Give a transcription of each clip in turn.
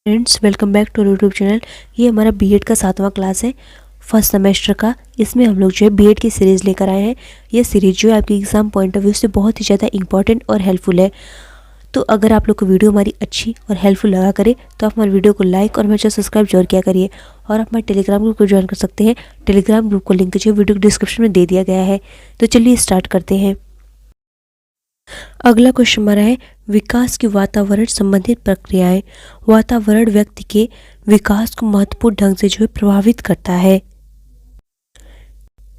Friends, welcome back to YouTube channel. ये हमारा BEd का 7वां क्लास है, फर्स्ट सेमेस्टर का। इसमें हम लोग जो है बीएड की सीरीज़ लेकर आए हैं। ये सीरीज़ जो है आपकी एग्ज़ाम पॉइंट ऑफ व्यू से बहुत ही ज़्यादा इंपॉर्टेंट और हेल्पफुल है। तो अगर आप लोग को वीडियो हमारी अच्छी और हेल्पफुल लगा करे तो आप हमारे वीडियो को लाइक और हमारे चैनल सब्सक्राइब जरूर किया करिए। और आप हमारे टेलीग्राम ग्रुप को ज्वाइन कर सकते हैं। टेलीग्राम ग्रुप को लिंक जो है वीडियो डिस्क्रिप्शन में दे दिया गया है। तो चलिए स्टार्ट करते हैं। अगला क्वेश्चन हमारा है, विकास की वातावरण संबंधित प्रक्रियाएं। वातावरण व्यक्ति के विकास को महत्वपूर्ण ढंग से जो है प्रभावित करता है।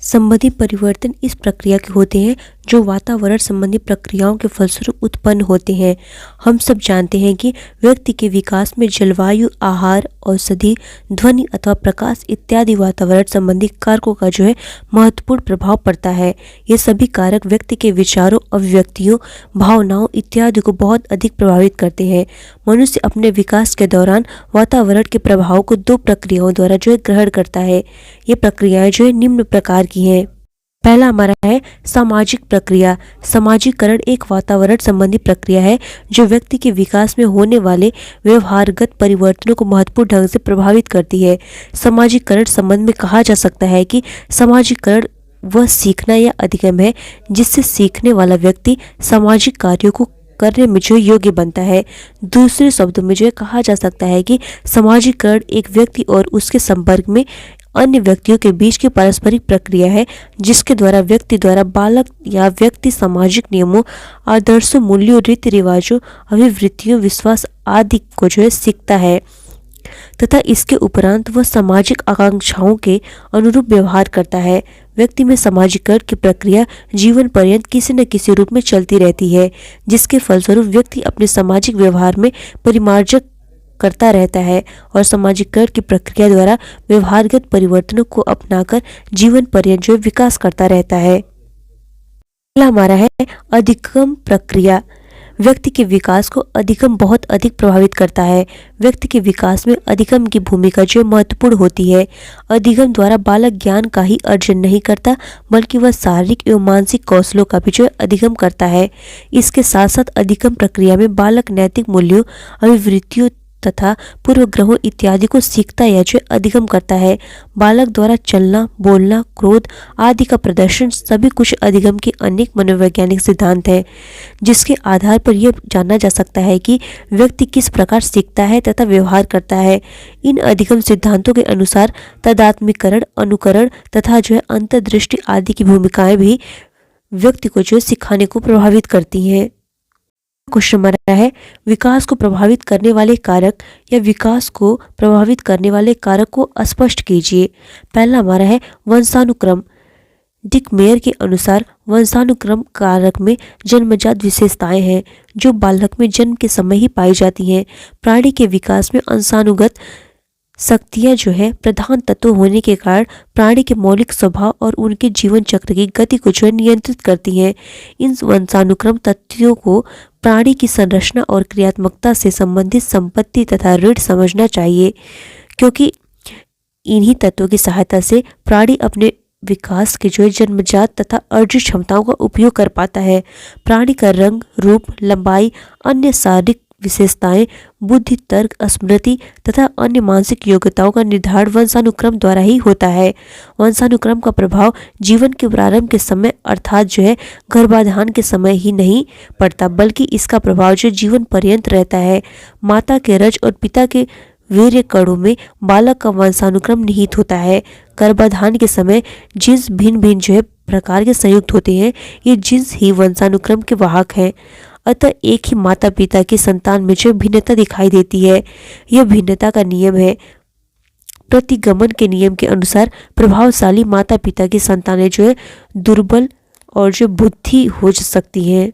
संबंधी परिवर्तन इस प्रक्रिया के होते हैं जो वातावरण संबंधी प्रक्रियाओं के फलस्वरूप उत्पन्न होते हैं। हम सब जानते हैं कि व्यक्ति के विकास में जलवायु, आहार, औषधि, ध्वनि अथवा प्रकाश इत्यादि वातावरण संबंधी कारकों का जो है महत्वपूर्ण प्रभाव पड़ता है। ये सभी कारक व्यक्ति के विचारों, अभिव्यक्तियों, भावनाओं इत्यादि को बहुत अधिक प्रभावित करते हैं। मनुष्य अपने विकास के दौरान वातावरण के प्रभाव को 2 प्रक्रियाओं द्वारा जो है ग्रहण करता है। ये प्रक्रियाएं जो है निम्न प्रकार की हैं। पहला हमारा है सामाजिक प्रक्रिया। सामाजिकरण एक वातावरण संबंधी प्रक्रिया है जो व्यक्ति के विकास में होने वाले व्यवहारगत परिवर्तनों को महत्वपूर्ण ढंग से प्रभावित करती है। सामाजिकरण संबंध में कहा जा सकता है कि सामाजिकरण वह सीखना या अधिगम है जिससे सीखने वाला व्यक्ति सामाजिक कार्यों को करने में जो योग्य बनता है। दूसरे शब्दों में जो है कहा जा सकता है कि सामाजिकरण एक व्यक्ति और उसके संपर्क में अन्य व्यक्तियों के बीच की पारस्परिक प्रक्रिया है जिसके द्वारा व्यक्ति द्वारा बालक या व्यक्ति सामाजिक नियमों, आदर्शों, मूल्यों, रीति रिवाजों, अभिवृत्तियों, विश्वास आदि को जो है सीखता है तथा इसके उपरांत वह सामाजिक आकांक्षाओं के अनुरूप व्यवहार करता है। व्यक्ति में सामाजिकरण की प्रक्रिया जीवन पर्यंत किसी न किसी रूप में चलती रहती है जिसके फलस्वरूप व्यक्ति अपने सामाजिक व्यवहार में परिमार्जन करता रहता है और सामाजिकरण की प्रक्रिया द्वारा व्यवहारगत परिवर्तनों को अपनाकर जीवन पर्यंत जो विकास करता रहता है। अगला हमारा है अधिगम प्रक्रिया। व्यक्ति के विकास को अधिगम बहुत अधिक प्रभावित करता है। व्यक्ति के विकास में अधिगम की भूमिका जो महत्वपूर्ण होती है। अधिगम द्वारा बालक ज्ञान का ही अर्जन नहीं करता बल्कि वह शारीरिक एवं मानसिक कौशलों का भी जो अधिगम करता है। इसके साथ साथ अधिगम प्रक्रिया में बालक नैतिक मूल्यों, अभिवृत्तियों तथा पूर्वग्रहों इत्यादि को सीखता या जो अधिगम करता है। बालक द्वारा चलना, बोलना, क्रोध आदि का प्रदर्शन सभी कुछ अधिगम के अनेक मनोवैज्ञानिक सिद्धांत हैं जिसके आधार पर यह जाना जा सकता है कि व्यक्ति किस प्रकार सीखता है तथा व्यवहार करता है। इन अधिगम सिद्धांतों के अनुसार तादात्म्यकरण, अनुकरण तथा जो है अंतर्दृष्टि आदि की भूमिकाएं भी व्यक्ति को जो सिखाने को प्रभावित करती हैं। क्वेश्चन हमारा है, विकास को प्रभावित करने वाले कारक या विकास को प्रभावित करने वाले कारक को स्पष्ट कीजिए। पहला हमारा है वंशानुक्रम। डिक मेयर के अनुसार वंशानुक्रम कारक में जन्मजात विशेषताएं हैं जो बालक में जन्म के समय ही पाई जाती हैं। प्राणी के विकास में वंशानुगत शक्तियां जो है प्रधान तत्व होने के कारण प्राणी के मौलिक स्वभाव और उनके जीवन चक्र की गति को जो है नियंत्रित करती हैं। इन वंशानुक्रम तथ्यों को प्राणी की संरचना और क्रियात्मकता से संबंधित संपत्ति तथा ऋण समझना चाहिए क्योंकि इन्हीं तत्वों की सहायता से प्राणी अपने विकास के जो है जन्मजात तथा अर्जित क्षमताओं का उपयोग कर पाता है। प्राणी का रंग, रूप, लंबाई, अन्य शारीरिक विशेषताएं, बुद्धि, तर्क, स्मृति तथा अन्य मानसिक योग्यताओं का निर्धारण वंशानुक्रम द्वारा ही होता है। वंशानुक्रम का प्रभाव जीवन के प्रारंभ के समय अर्थात जो है गर्भाधान के समय ही नहीं पड़ता बल्कि इसका प्रभाव जो जीवन पर्यंत रहता है। माता के रज और पिता के वीर्य कणों में बालक का वंशानुक्रम निहित होता है। गर्भाधान के समय जीन्स भिन्न भिन्न जो है प्रकार के संयुक्त होते हैं। ये जीन्स ही वंशानुक्रम के वाहक हैं। अतः एक ही माता पिता की संतान में जो भिन्नता दिखाई देती है। यह भिन्नता का नियम है। प्रतिगमन के नियम के अनुसार प्रभावशाली माता पिता की संतानें जो है दुर्बल और जो बुद्धि हो सकती हैं।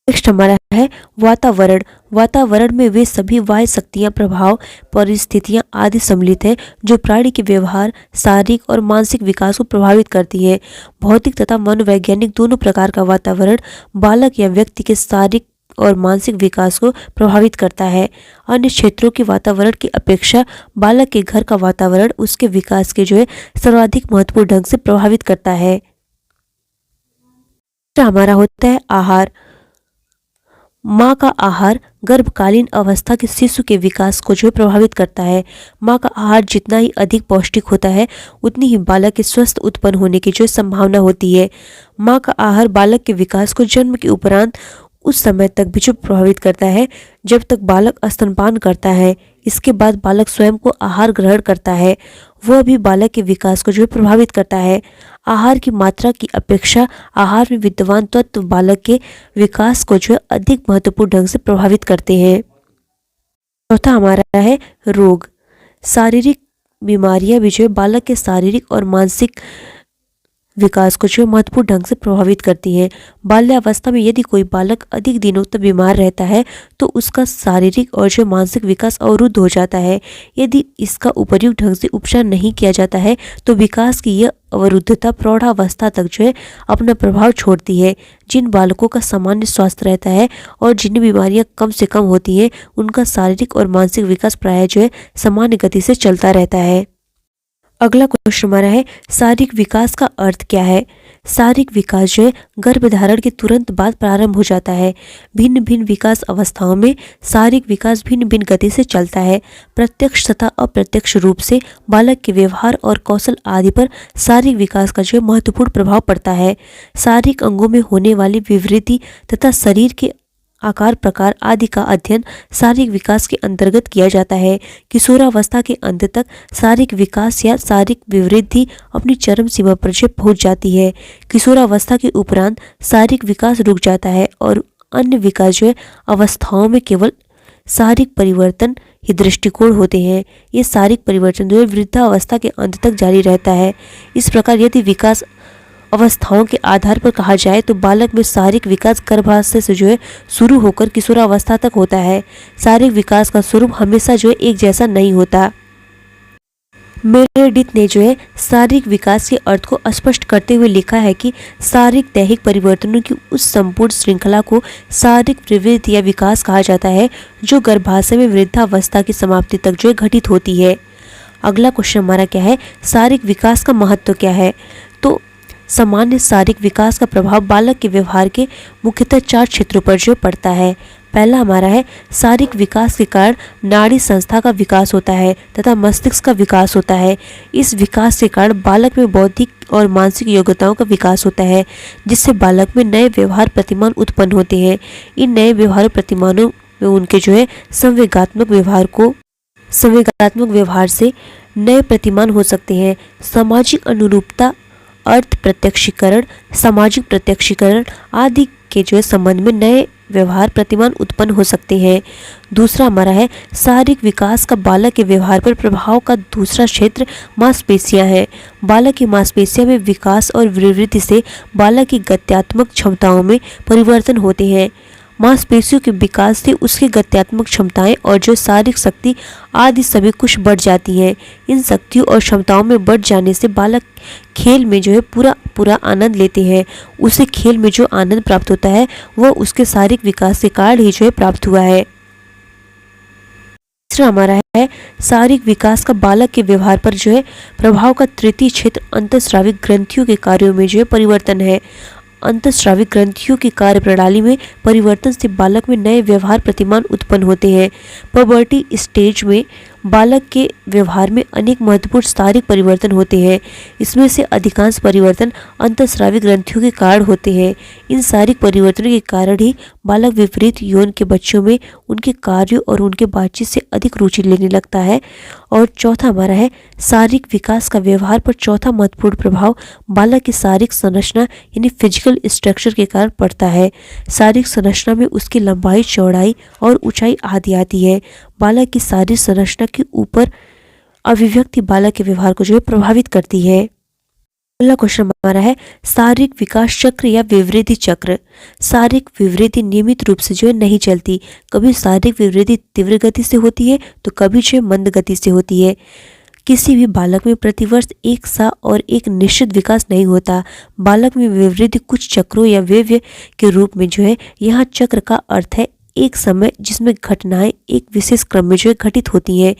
नेक्स्ट हमारा है वातावरण। वातावरण में वे सभी बाह्य शक्तियां, प्रभाव, परिस्थितियां आदि सम्मिलित हैं जो प्राणी के व्यवहार, शारीरिक और मानसिक विकास को प्रभावित करती हैं। भौतिक तथा मनोवैज्ञानिक दोनों प्रकार का वातावरण बालक या व्यक्ति के शारीरिक और मानसिक विकास को प्रभावित करता है। अन्य क्षेत्रों के वातावरण की अपेक्षा बालक के घर का वातावरण उसके विकास के जो है सर्वाधिक महत्वपूर्ण ढंग से प्रभावित करता है। हमारा होता है आहार। माँ का आहार गर्भकालीन अवस्था के शिशु के विकास को जो है प्रभावित करता है। माँ का आहार जितना ही अधिक पौष्टिक होता है उतनी ही बालक के स्वस्थ उत्पन्न होने की जो संभावना होती है। माँ का आहार बालक के विकास को जन्म के उपरांत उस समय तक भी जो प्रभावित करता है जब तक बालक स्तनपान करता है। इसके बाद बालक स्वयं को आहार ग्रहण करता है, वह भी बालक के विकास को जो है प्रभावित करता है। आहार की मात्रा की अपेक्षा आहार में विद्यमान तत्व बालक के विकास को जो है अधिक महत्वपूर्ण ढंग से प्रभावित करते हैं। चौथा हमारा है रोग। शारीरिक बीमारियां भी जो है बालक के शारीरिक और मानसिक विकास को जो महत्वपूर्ण ढंग से प्रभावित करती हैं। बाल्यावस्था में यदि कोई बालक अधिक दिनों तक बीमार रहता है तो उसका शारीरिक और जो मानसिक विकास अवरुद्ध हो जाता है। यदि इसका उपयुक्त ढंग से उपचार नहीं किया जाता है तो विकास की यह अवरुद्धता प्रौढ़ावस्था तक जो है अपना प्रभाव छोड़ती है। जिन बालकों का सामान्य स्वास्थ्य रहता है और जिन्हें बीमारियां कम से कम होती हैं उनका शारीरिक और मानसिक विकास प्रायः जो है सामान्य गति से चलता रहता है। अगला क्वेश्चन हमारा है शारीरिक विकास का अर्थ क्या है। शारीरिक विकास जो है गर्भधारण के तुरंत बाद प्रारंभ हो जाता है। भिन्न भिन्न विकास अवस्थाओं में शारीरिक विकास भिन्न भिन्न गति से चलता है। प्रत्यक्ष तथा अप्रत्यक्ष रूप से बालक के व्यवहार और कौशल आदि पर शारीरिक विकास का जो है महत्वपूर्ण प्रभाव पड़ता है। शारीरिक अंगों में होने वाली विवृद्धि तथा शरीर के आकार प्रकार आदि का अध्ययन शारीरिक विकास के अंतर्गत किया जाता है। किशोरावस्था के अंत तक शारीरिक विकास या शारीरिक विवृद्धि अपनी चरम सीमा पर जो पहुंच जाती है। किशोरावस्था के उपरांत शारीरिक विकास रुक जाता है और अन्य विकास जो है अवस्थाओं में केवल शारीरिक परिवर्तन ही दृष्टिकोण होते हैं। ये शारीरिक परिवर्तन जो है वृद्धावस्था के अंत तक जारी रहता है। इस प्रकार यदि विकास अवस्थाओं के आधार पर कहा जाए तो बालक में शारीरिक विकास गर्भावस्था से जो है शुरू होकर किशोरावस्था तक होता है। शारीरिक विकास का स्वरूप हमेशा जो है एक जैसा नहीं होता। मेरेडिथ ने जो है शारीरिक विकास के अर्थ को स्पष्ट करते हुए लिखा है कि शारीरिक दैहिक परिवर्तनों की उस संपूर्ण श्रृंखला को शारीरिक प्रवृत्ति या विकास कहा जाता है जो गर्भाशय में वृद्धावस्था की समाप्ति तक जो है घटित होती है। अगला क्वेश्चन हमारा क्या है शारीरिक विकास का महत्व क्या है। तो सामान्य शारीरिक विकास का प्रभाव बालक के व्यवहार के मुख्यतः 4 क्षेत्रों पर जो पड़ता है। पहला हमारा है शारीरिक विकास के कारण नाड़ी संस्था का विकास होता है तथा मस्तिष्क का विकास होता है। इस विकास के कारण बालक में बौद्धिक और मानसिक योग्यताओं का विकास होता है जिससे बालक में नए व्यवहार प्रतिमान उत्पन्न होते हैं। इन नए व्यवहार प्रतिमानों में उनके जो है संवेगात्मक व्यवहार से नए प्रतिमान हो सकते हैं। सामाजिक अनुरूपता अर्थ प्रत्यक्षीकरण सामाजिक प्रत्यक्षीकरण आदि के जो है संबंध में नए व्यवहार प्रतिमान उत्पन्न हो सकते हैं। दूसरा हमारा है शारीरिक विकास का बालक के व्यवहार पर प्रभाव का दूसरा क्षेत्र मांसपेशियां हैं। बालक की मांसपेशियों में विकास और वृद्धि से बालक की गत्यात्मक क्षमताओं में परिवर्तन होते हैं। मांसपेशियों के विकास से उसकी गत्यात्मक क्षमताएं और जो शारीरिक शक्ति आदि सभी कुछ बढ़ जाती हैं। इन शक्तियों और क्षमताओं में बढ़ जाने से बालक खेल में जो है पूरा आनंद लेते हैं। उसे खेल में जो आनंद प्राप्त होता है वह उसके शारीरिक विकास के कारण ही जो है प्राप्त हुआ है। तीसरा हमारा है शारीरिक विकास का बालक के व्यवहार पर जो है प्रभाव का तृतीय क्षेत्र अंतःस्रावी ग्रंथियों के कार्यों में जो है परिवर्तन है। अंतःस्रावी ग्रंथियों की कार्य प्रणाली में परिवर्तन से बालक में नए व्यवहार प्रतिमान उत्पन्न होते हैं। पबर्टी स्टेज में बालक के व्यवहार में अनेक महत्वपूर्ण शारीरिक परिवर्तन होते हैं। इसमें से अधिकांश परिवर्तन अंतःस्रावी ग्रंथियों के कारण होते हैं। इन शारीरिक परिवर्तनों के कारण ही बालक विपरीत यौन के बच्चों में उनके कार्यों और उनके बातचीत से अधिक रुचि लेने लगता है। और चौथा हमारा है शारीरिक विकास का व्यवहार पर चौथा महत्वपूर्ण प्रभाव बालक की शारीरिक संरचना यानी फिजिकल स्ट्रक्चर के कारण पड़ता है। शारीरिक संरचना में उसकी लंबाई चौड़ाई और ऊंचाई आदि आती है। बालक की शारीरिक संरचना के ऊपर अभिव्यक्ति बालक के व्यवहार को जो है प्रभावित करती है। अगला क्वेश्चन हमारा है शारीरिक विकास चक्र या विवृद्धि चक्र। शारीरिक विवृद्धि नियमित रूप से जो है नहीं चलती। कभी शारीरिक विवृद्धि तीव्र गति से होती है तो कभी जो है मंद गति से होती है। किसी भी बालक में प्रतिवर्ष एक सा और एक निश्चित विकास नहीं होता। बालक में विवृद्धि कुछ चक्रों या व्यव्य के रूप में जो है यहाँ चक्र का अर्थ है एक समय जिसमें घटनाएं एक विशेष क्रम में जो है घटित होती हैं।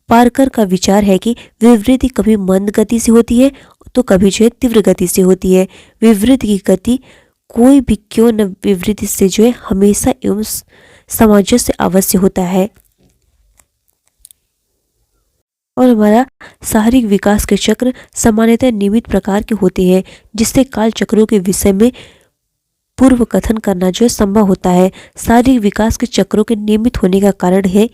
पार्कर का विचार है कि विवृद्धि कभी मंद गति से होती है तो कभी जो है तीव्र गति से होती है। विवृद्धि की गति कोई भी क्यों न विवृद्धि से जो है हमेशा एवं सामंजस्य अवश्य होता है। और हमारा शारीरिक विकास के चक्र सामान्यतः नियमित प्रकार के होते हैं, जिससे काल चक्रों के विषय में पूर्व कथन करना जो है संभव होता है। शारीरिक विकास के चक्रों के नियमित होने का कारण है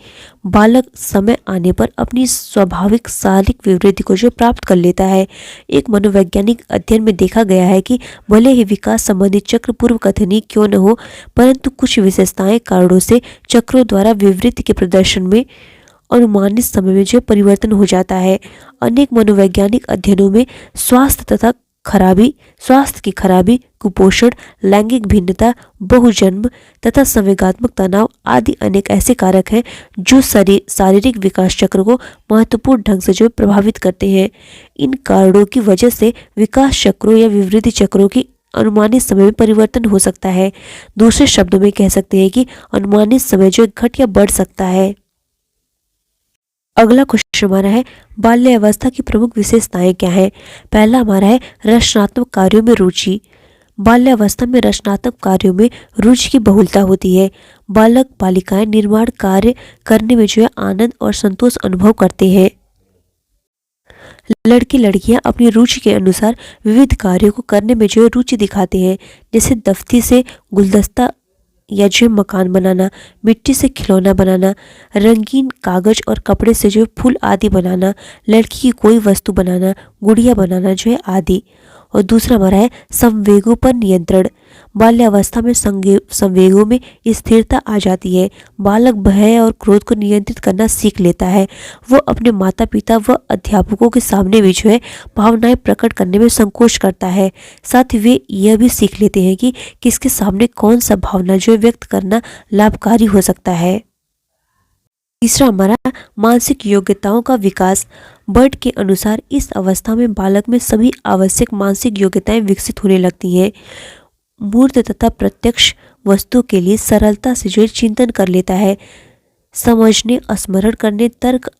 बालक समय आने पर अपनी स्वाभाविक शारीरिक विवृद्धि को जो प्राप्त कर लेता है। एक मनोवैज्ञानिक अध्ययन में देखा गया है कि भले ही विकास संबंधी चक्र पूर्व कथनीय क्यों न हो, परंतु कुछ विशेषताएं कारणों से चक्रों द्वारा विवृद्धि के प्रदर्शन में अनुमानित समय में जो परिवर्तन हो जाता है। अनेक मनोवैज्ञानिक अध्ययनों में स्वास्थ्य की खराबी, कुपोषण, लैंगिक भिन्नता, बहुजन्म तथा संवेगात्मक तनाव आदि अनेक ऐसे कारक हैं जो शारीरिक विकास चक्र को महत्वपूर्ण ढंग से जो प्रभावित करते हैं। इन कारणों की वजह से विकास चक्रों या विवृद्धि चक्रों की अनुमानित समय में परिवर्तन हो सकता है। दूसरे शब्दों में कह सकते हैं कि अनुमानित समय जो घट या बढ़ सकता है। अगला क्वेश्चन हमारा है बाल्यावस्था की प्रमुख विशेषताएं क्या हैं। पहला हमारा है रचनात्मक कार्यों में रुचि। बाल्यावस्था में रचनात्मक कार्यों में रुचि की बहुलता होती है। बालक बालिकाएं निर्माण कार्य करने में जो है आनंद और संतोष अनुभव करते हैं। लड़के लड़कियां अपनी रुचि के अनुसार विविध कार्यों को करने में जो है रुचि दिखाते हैं, जैसे दफ्ती से गुलदस्ता या जो मकान बनाना, मिट्टी से खिलौना बनाना, रंगीन कागज और कपड़े से जो फूल आदि बनाना, लड़की की कोई वस्तु बनाना, गुड़िया बनाना जो है आदि। और दूसरा हमारा है संवेगों पर नियंत्रण। बाल्यावस्था में संवेगों में स्थिरता आ जाती है। बालक भय और क्रोध को नियंत्रित करना सीख लेता है। वो अपने माता पिता व अध्यापकों के सामने भी जो है भावनाएं प्रकट करने में संकोच करता है। साथ ही वे यह भी सीख लेते हैं कि किसके सामने कौन सा भावना जो है व्यक्त करना लाभकारी हो सकता है। तीसरा हमारा मानसिक योग्यताओं का विकास। बर्ट के अनुसार इस अवस्था में बालक में सभी आवश्यक मानसिक योग्यताएं विकसित होने लगती हैं। मूर्त तथा प्रत्यक्ष वस्तु के लिए सरलता से जो चिंतन कर लेता है। समझने, स्मरण करने, तर्क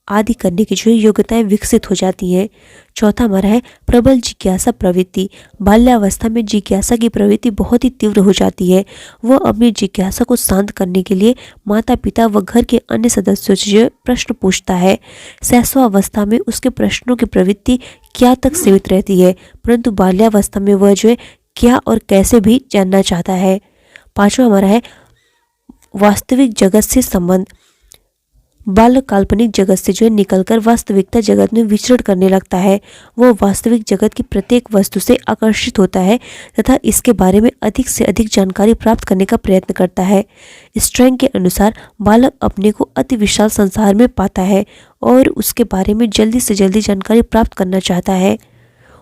आदि करने की जो योग्यताएं विकसित हो जाती हैं। चौथा हमारा है प्रबल जिज्ञासा प्रवृत्ति। बाल्यावस्था में जिज्ञासा की प्रवृत्ति बहुत ही तीव्र हो जाती है। वह अपनी जिज्ञासा को शांत करने के लिए माता पिता व घर के अन्य सदस्यों से जो प्रश्न पूछता है। शैशवावस्था में उसके प्रश्नों की प्रवृत्ति क्या तक सीमित रहती है, परंतु बाल्यावस्था में वह जो है क्या और कैसे भी जानना चाहता है। पांचवा हमारा है वास्तविक जगत से संबंध। बालक काल्पनिक जगत से जो है निकलकर वास्तविकता जगत में विचरण करने लगता है। वो वास्तविक जगत की प्रत्येक वस्तु से आकर्षित होता है तथा इसके बारे में अधिक से अधिक जानकारी प्राप्त करने का प्रयत्न करता है। स्ट्रैंग के अनुसार बालक अपने को अति विशाल संसार में पाता है और उसके बारे में जल्दी से जल्दी जानकारी प्राप्त करना चाहता है।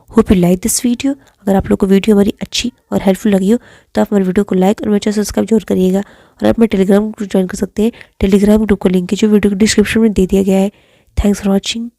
Hope you like this video. अगर आप लोग को वीडियो हमारी अच्छी और हेल्पफुल लगी हो तो आप हमारे वीडियो को लाइक और मेरे चैनल सब्सक्राइब जरूर करिएगा। और आप मेरे टेलीग्राम ग्रुप ज्वाइन कर सकते हैं। टेलीग्राम ग्रुप को लिंक जो वीडियो को डिस्क्रिप्शन में दे दिया गया है। Thanks for watching.